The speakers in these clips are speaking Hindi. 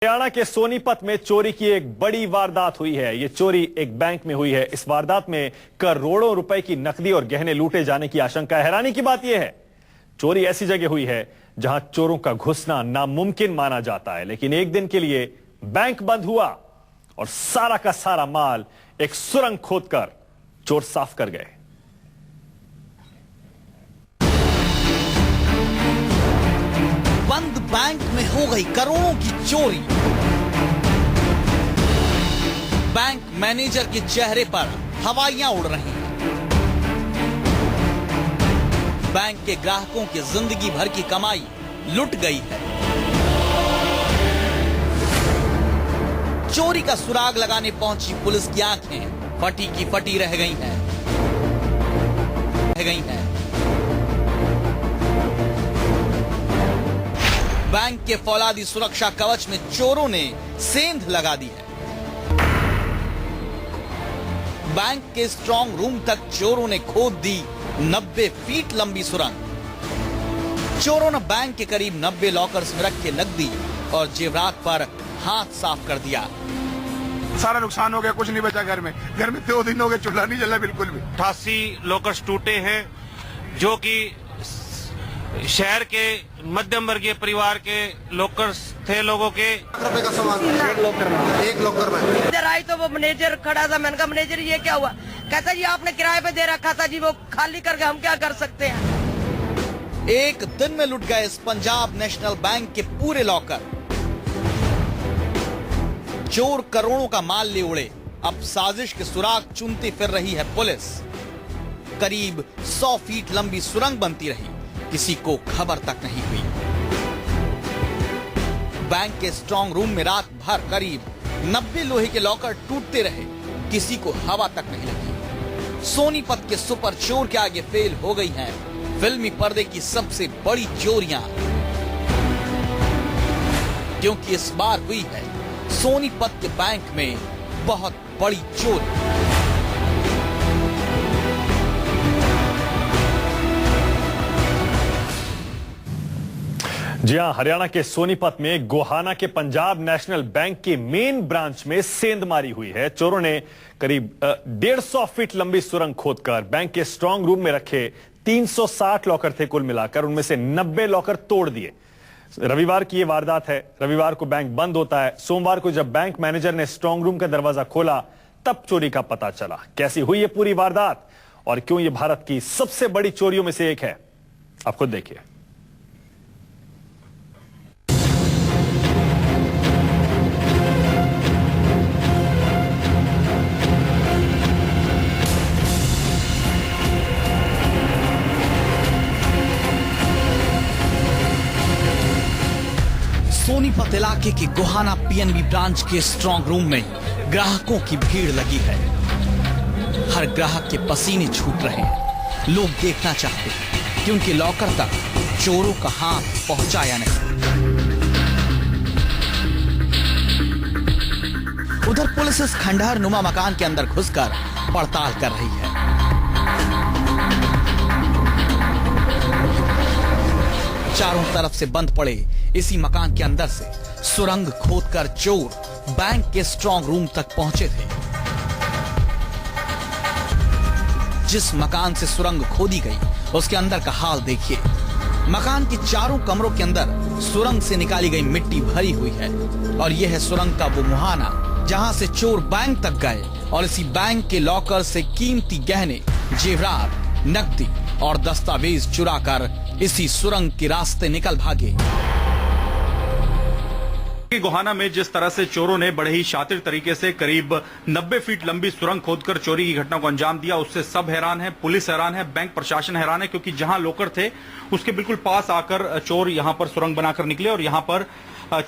हरियाणा के सोनीपत में चोरी की एक बड़ी वारदात हुई है। यह चोरी एक बैंक में हुई है। इस वारदात में करोड़ों रुपए की नकदी और गहने लूटे जाने की आशंका है। हैरानी की बात यह है, चोरी ऐसी जगह हुई है जहां चोरों का घुसना नामुमकिन माना जाता है, लेकिन एक दिन के लिए बैंक बंद हुआ और सारा का सारा माल एक सुरंग खोदकर चोर साफ कर गए। बंद बैंक में हो गई करोड़ों की चोरी। बैंक मैनेजर के चेहरे पर हवाइयां उड़ रही हैं। बैंक के ग्राहकों की जिंदगी भर की कमाई लुट गई है। चोरी का सुराग लगाने पहुंची पुलिस की आंखें फटी की फटी रह गई हैं। बैंक के फौलादी सुरक्षा कवच में चोरों ने सेंध लगा दी है। बैंक के स्ट्रांग रूम तक चोरों ने खोद दी 90 फीट लंबी सुरंग। चोरों ने बैंक के करीब 90 लॉकर्स में रख के नकदी और जेवरात पर हाथ साफ कर दिया। सारा नुकसान हो गया, कुछ नहीं बचा घर में 2 दिन हो गए, चूल्हा नहीं जला बिल्कुल भी। 88 लॉकर्स टूटे हैं, जो कि शहर के मध्यम वर्गीय परिवार के लॉकर्स थे लोगों के। रुपए का सामान एक लॉकर में इधर आई तो वो मैनेजर खड़ा था। मैंने कहा मैनेजर ये क्या हुआ? कहता जी आपने किराए पे दे रखा था जी, वो खाली करके हम क्या कर सकते हैं। एक दिन में लुट गए इस पंजाब नेशनल बैंक के पूरे लॉकर। चोर करोड़ों का माल ले उड़े। अब साजिश के सुराग चुनती फिर रही है पुलिस। करीब 100 फीट लंबी सुरंग बनती रही, किसी को खबर तक नहीं हुई। बैंक के स्ट्रांग रूम में रात भर करीब 90 लोहे के लॉकर टूटते रहे, किसी को हवा तक नहीं लगी। सोनीपत के सुपर चोर के आगे फेल हो गई हैं फिल्मी पर्दे की सबसे बड़ी चोरियां, क्योंकि इस बार हुई है सोनीपत के बैंक में बहुत बड़ी चोरी। जी हां, हरियाणा के सोनीपत में गोहाना के पंजाब नेशनल बैंक की मेन ब्रांच में सेंधमारी हुई है। चोरों ने करीब 150 फीट लंबी सुरंग खोदकर बैंक के स्ट्रांग रूम में रखे 360 लॉकर थे कुल मिलाकर, उनमें से 90 लॉकर तोड़ दिए। रविवार की यह वारदात है। रविवार को बैंक बंद होता है। सोमवार को जब बैंक मैनेजर ने स्ट्रांग रूम का दरवाजा खोला तब चोरी का पता चला। कैसी हुई यह पूरी वारदात और क्यों यह भारत की सबसे बड़ी चोरियों में से एक है, आप खुद देखिए। सोनीपत इलाके के गोहाना पीएनबी ब्रांच के स्ट्रांग रूम में ग्राहकों की भीड़ लगी है। हर ग्राहक के पसीने छूट रहे हैं। लोग देखना चाहते हैं कि उनके लॉकर तक चोरों का हाथ पहुंचा या नहीं। उधर पुलिस इस खंडहर नुमा मकान के अंदर घुसकर पड़ताल कर रही है। चारों तरफ से बंद पड़े इसी मकान के अंदर से सुरंग खोदकर चोर बैंक के स्ट्रांग रूम तक पहुंचे थे। जिस मकान से सुरंग खोदी गई उसके अंदर का हाल देखिए। मकान के चारों कमरों के अंदर सुरंग से निकाली गई मिट्टी भरी हुई है और यह है सुरंग का वो मुहाना जहां से चोर बैंक तक गए और इसी बैंक के लॉकर से कीमती गहने, जेवरात, नकदी और दस्तावेज चुराकर इसी सुरंग के रास्ते निकल भागे। गोहाना में जिस तरह से चोरों ने बड़े ही शातिर तरीके से करीब 90 फीट लंबी सुरंग खोदकर चोरी की घटना को अंजाम दिया, उससे सब हैरान है, पुलिस हैरान है, बैंक प्रशासन हैरान है, क्योंकि जहां लॉकर थे उसके बिल्कुल पास आकर चोर यहां पर सुरंग बनाकर निकले और यहां पर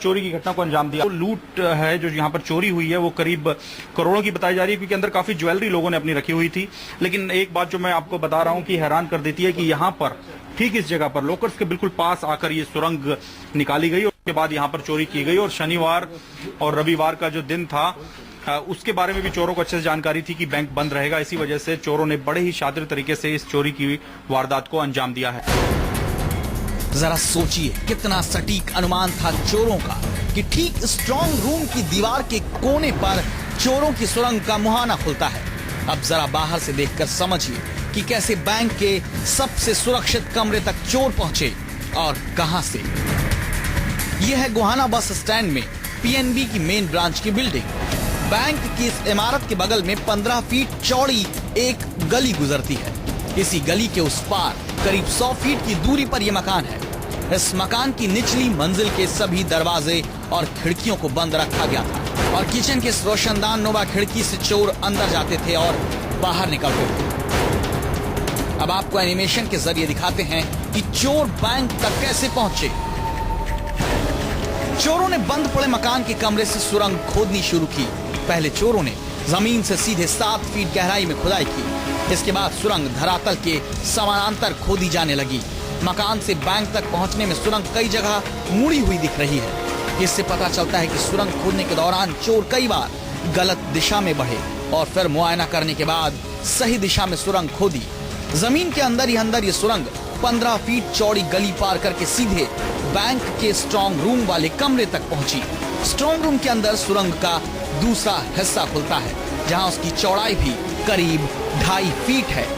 चोरी की घटना को अंजाम दिया। तो लूट है जो यहाँ पर चोरी हुई है वो करीब करोड़ों की बताई जा रही है, क्योंकि अंदर काफी ज्वेलरी लोगों ने अपनी रखी हुई थी। लेकिन एक बात जो मैं आपको बता रहा हूँ कि हैरान कर देती है कि यहाँ पर ठीक इस जगह पर लॉकर्स के बिल्कुल पास आकर ये सुरंग निकाली गई और उसके बाद यहाँ पर चोरी की गई। और शनिवार और रविवार का जो दिन था उसके बारे में भी चोरों को अच्छे से जानकारी थी कि बैंक बंद रहेगा। इसी वजह से चोरों ने बड़े ही शातिर तरीके से इस चोरी की वारदात को अंजाम दिया है। जरा सोचिए कितना सटीक अनुमान था चोरों का कि ठीक स्ट्रॉन्ग रूम की दीवार के कोने पर चोरों की सुरंग का मुहाना खुलता है। अब जरा बाहर से देखकर समझिए कि कैसे बैंक के सबसे सुरक्षित कमरे तक चोर पहुंचे और कहां से। यह है गोहाना बस स्टैंड में पीएनबी की मेन ब्रांच की बिल्डिंग। बैंक की इस इमारत के बगल में 15 फीट चौड़ी एक गली गुजरती है। इसी गली के उस पार करीब 100 फीट की दूरी पर यह मकान है। इस मकान की निचली मंजिल के सभी दरवाजे और खिड़कियों को बंद रखा गया था और किचन के रोशनदान नोबा खिड़की से चोर अंदर जाते थे और बाहर निकलते थे। अब आपको एनिमेशन के जरिए दिखाते हैं कि चोर बैंक तक कैसे पहुंचे। चोरों ने बंद पड़े मकान के कमरे से सुरंग खोदनी शुरू की। पहले चोरों ने जमीन से सीधे 7 फीट गहराई में खुदाई की। इसके बाद सुरंग धरातल के समानांतर खोदी जाने लगी। मकान से बैंक तक पहुंचने में सुरंग कई जगह मुड़ी हुई दिख रही है। इससे पता चलता है कि सुरंग खोदने के दौरान चोर कई बार गलत दिशा में बढ़े और फिर मुआयना करने के बाद सही दिशा में सुरंग खोदी। जमीन के अंदर ये सुरंग 15 फीट चौड़ी गली पार करके सीधे बैंक के स्ट्रॉन्ग रूम वाले कमरे तक पहुंची। स्ट्रॉन्ग रूम के अंदर सुरंग का दूसरा हिस्सा खुलता है, जहां उसकी चौड़ाई भी करीब 2.5 फीट है।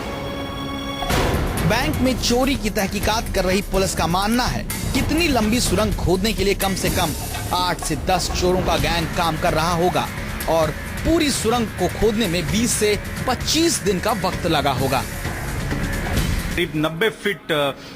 बैंक में चोरी की तहकीकात कर रही पुलिस का मानना है कितनी लंबी सुरंग खोदने के लिए कम से कम 8 से 10 चोरों का गैंग काम कर रहा होगा और पूरी सुरंग को खोदने में 20 से 25 दिन का वक्त लगा होगा। करीब 90 फीट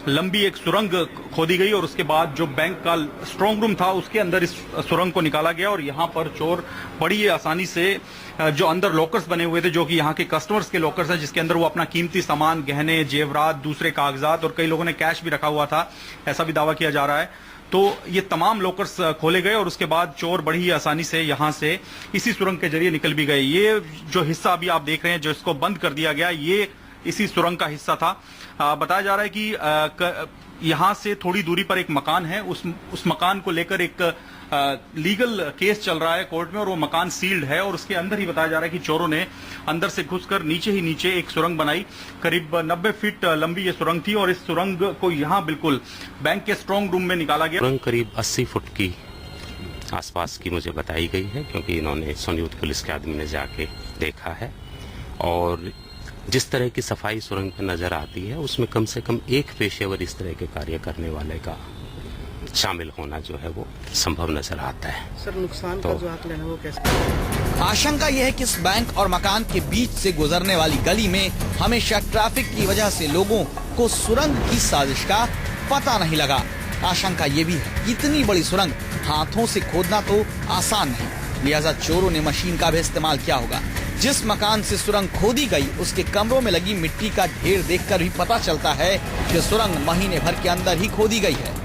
लंबी एक सुरंग खोदी गई और उसके बाद जो बैंक का स्ट्रांग रूम था उसके अंदर इस सुरंग को निकाला गया और यहाँ पर चोर बड़ी आसानी से जो अंदर लॉकर्स बने हुए थे, जो कि यहाँ के कस्टमर्स के लॉकर्स हैं, जिसके अंदर वो अपना कीमती सामान, गहने, जेवरात, दूसरे कागजात और कई लोगों ने कैश भी रखा हुआ था, ऐसा भी दावा किया जा रहा है। तो ये तमाम लॉकर्स खोले गए और उसके बाद चोर बड़ी ही आसानी से यहाँ से इसी सुरंग के जरिए निकल भी गए। ये जो हिस्सा अभी आप देख रहे हैं, जो इसको बंद कर दिया गया, ये इसी सुरंग का हिस्सा था। बताया जा रहा है कि यहाँ से थोड़ी दूरी पर एक मकान है, उस मकान को लेकर एक लीगल केस चल रहा है कोर्ट में और वो मकान सील्ड है और उसके अंदर ही बताया जा रहा है कि चोरों ने अंदर से घुसकर नीचे एक सुरंग बनाई। करीब 90 फीट लंबी ये सुरंग थी और इस सुरंग को यहाँ बिल्कुल बैंक के स्ट्रांग रूम में निकाला गया। सुरंग करीब 80 फुट की आसपास की मुझे बताई गई है, क्योंकि इन्होंने सोनीपत पुलिस के आदमी ने जाके देखा है और जिस तरह की सफाई सुरंग पे नजर आती है उसमें कम से कम एक पेशेवर इस तरह के कार्य करने वाले का शामिल होना जो है वो संभव नजर आता है। सर, नुकसान का जो आकलन है वो कैसे? आशंका यह है कि इस बैंक और मकान के बीच से गुजरने वाली गली में हमेशा ट्रैफिक की वजह से लोगों को सुरंग की साजिश का पता नहीं लगा। आशंका ये भी है कि इतनी बड़ी सुरंग हाथों से खोदना तो आसान नहीं, लिहाजा चोरों ने मशीन का भी इस्तेमाल किया होगा। जिस मकान से सुरंग खोदी गई उसके कमरों में लगी मिट्टी का ढेर देखकर भी पता चलता है कि सुरंग महीने भर के अंदर ही खोदी गई है।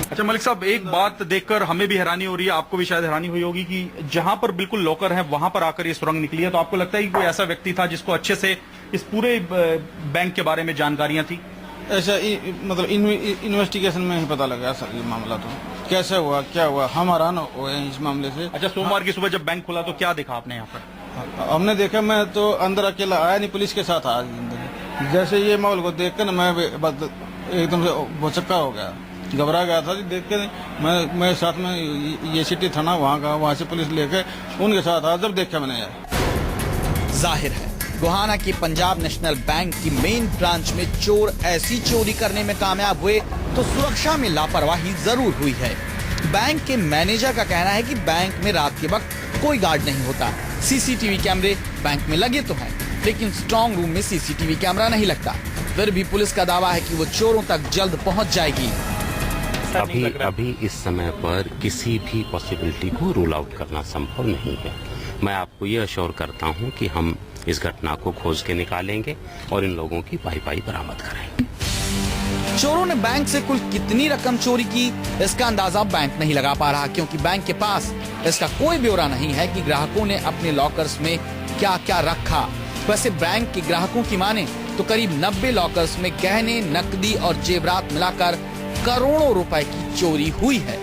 अच्छा मलिक साहब, एक बात देखकर हमें भी हैरानी हो रही है, आपको भी शायद हैरानी हुई होगी कि जहां पर बिल्कुल लॉकर है वहां पर आकर ये सुरंग निकली है। तो आपको लगता है कि कोई ऐसा व्यक्ति था जिसको अच्छे से इस पूरे बैंक के बारे में जानकारियां थी? ऐसा मतलब इन्वेस्टिगेशन में ही पता लगा सर, ये मामला तो कैसे हुआ, क्या हुआ, हम हैरान हुए इस मामले से। अच्छा, सोमवार की सुबह जब बैंक खुला तो क्या देखा आपने यहाँ पर? हमने देखा, मैं तो अंदर अकेला आया नहीं, पुलिस के साथ आया अंदर। जैसे ये माहौल को देख कर मैं एकदम से भौचक्का हो गया, घबरा गया था देख के। मैं साथ में ये सिटी थाना वहाँ से पुलिस लेके उनके साथ आया, जब देखा मैंने यार। जाहिर है गोहाना की पंजाब नेशनल बैंक की मेन ब्रांच में चोर ऐसी चोरी करने में कामयाब हुए तो सुरक्षा में लापरवाही जरूर हुई है। बैंक के मैनेजर का कहना है कि बैंक में रात के वक्त कोई गार्ड नहीं होता। सीसीटीवी कैमरे बैंक में लगे तो हैं, लेकिन स्ट्रांग रूम में सीसीटीवी कैमरा नहीं लगता। फिर भी पुलिस का दावा है कि वो चोरों तक जल्द पहुंच जाएगी। अभी इस समय पर किसी भी पॉसिबिलिटी को रूल आउट करना संभव नहीं है। मैं आपको ये अश्योर करता हूं कि हम इस घटना को खोज के निकालेंगे और इन लोगों की पाई बरामद करेंगे। चोरों ने बैंक से कुल कितनी रकम चोरी की, इसका अंदाजा बैंक नहीं लगा पा रहा, क्योंकि बैंक के पास इसका कोई ब्यौरा नहीं है कि ग्राहकों ने अपने लॉकर्स में क्या क्या रखा। वैसे बैंक के ग्राहकों की माने तो करीब 90 लॉकर्स में गहने, नकदी और जेवरात मिलाकर करोड़ों रुपए की चोरी हुई है।